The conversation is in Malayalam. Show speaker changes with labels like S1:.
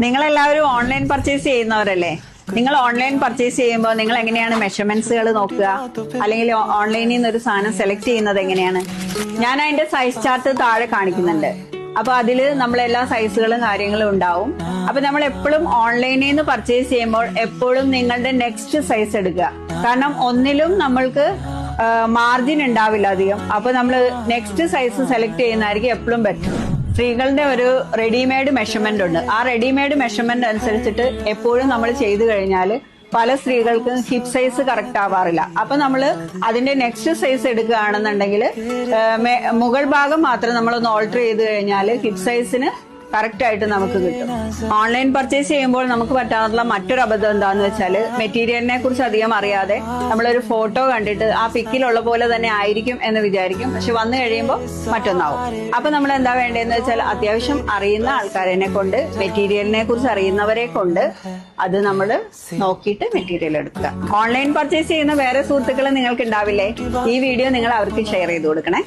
S1: നിങ്ങളെല്ലാവരും ഓൺലൈൻ പർച്ചേസ് ചെയ്യുന്നവരല്ലേ? നിങ്ങൾ ഓൺലൈൻ പർച്ചേസ് ചെയ്യുമ്പോൾ നിങ്ങൾ എങ്ങനെയാണ് മെഷർമെന്റ്സുകൾ നോക്കുക, അല്ലെങ്കിൽ ഓൺലൈനിൽ നിന്ന് ഒരു സാധനം സെലക്ട് ചെയ്യുന്നത് എങ്ങനെയാണ്? ഞാൻ അതിന്റെ സൈസ് ചാർട്ട് താഴെ കാണിക്കുന്നുണ്ട്. അപ്പൊ അതില് നമ്മളെല്ലാ സൈസുകളും കാര്യങ്ങളും ഉണ്ടാവും. അപ്പൊ നമ്മൾ എപ്പോഴും ഓൺലൈനിൽ നിന്ന് പർച്ചേസ് ചെയ്യുമ്പോൾ എപ്പോഴും നിങ്ങളുടെ നെക്സ്റ്റ് സൈസ് എടുക്കുക. കാരണം ഒന്നിലും നമ്മൾക്ക് മാർജിൻ ഉണ്ടാവില്ല അധികം. അപ്പൊ നമ്മൾ നെക്സ്റ്റ് സൈസ് സെലക്ട് ചെയ്യുന്നതായിരിക്കും എപ്പോഴും ബെറ്റർ. സ്ത്രീകളുടെ ഒരു റെഡിമെയ്ഡ് മെഷർമെന്റ് ഉണ്ട്. ആ റെഡിമെയ്ഡ് മെഷർമെന്റ് അനുസരിച്ചിട്ട് എപ്പോഴും നമ്മൾ ചെയ്തു കഴിഞ്ഞാൽ പല സ്ത്രീകൾക്കും ഹിപ്പ് സൈസ് കറക്റ്റ് ആവാറില്ല. അപ്പൊ നമ്മൾ അതിന്റെ നെക്സ്റ്റ് സൈസ് എടുക്കുകയാണെന്നുണ്ടെങ്കിൽ മുകൾ ഭാഗം മാത്രം നമ്മളൊന്ന് ഓൾട്ടർ ചെയ്ത് കഴിഞ്ഞാൽ ഹിപ്പ് സൈസിന് കറക്റ്റ് ആയിട്ട് നമുക്ക് കിട്ടും. ഓൺലൈൻ പർച്ചേസ് ചെയ്യുമ്പോൾ നമുക്ക് പറ്റാറുള്ള മറ്റൊരു അബദ്ധം എന്താന്ന് വെച്ചാല് മെറ്റീരിയലിനെ കുറിച്ച് അധികം അറിയാതെ നമ്മളൊരു ഫോട്ടോ കണ്ടിട്ട് ആ പിക്കിലുള്ള പോലെ തന്നെ ആയിരിക്കും എന്ന് വിചാരിക്കും. പക്ഷെ വന്നു കഴിയുമ്പോൾ മറ്റൊന്നാവും. അപ്പൊ നമ്മൾ എന്താ വേണ്ടതെന്ന് വെച്ചാൽ അത്യാവശ്യം അറിയുന്ന ആൾക്കാരെ കൊണ്ട്, മെറ്റീരിയലിനെ കുറിച്ച് അറിയുന്നവരെ കൊണ്ട് അത് നമ്മൾ നോക്കിയിട്ട് മെറ്റീരിയൽ എടുക്കുക. ഓൺലൈൻ പർച്ചേസ് ചെയ്യുന്ന വേറെ സുഹൃത്തുക്കൾ നിങ്ങൾക്ക് ഉണ്ടാവില്ലേ? ഈ വീഡിയോ നിങ്ങൾ അവർക്ക് ഷെയർ ചെയ്ത് കൊടുക്കണേ.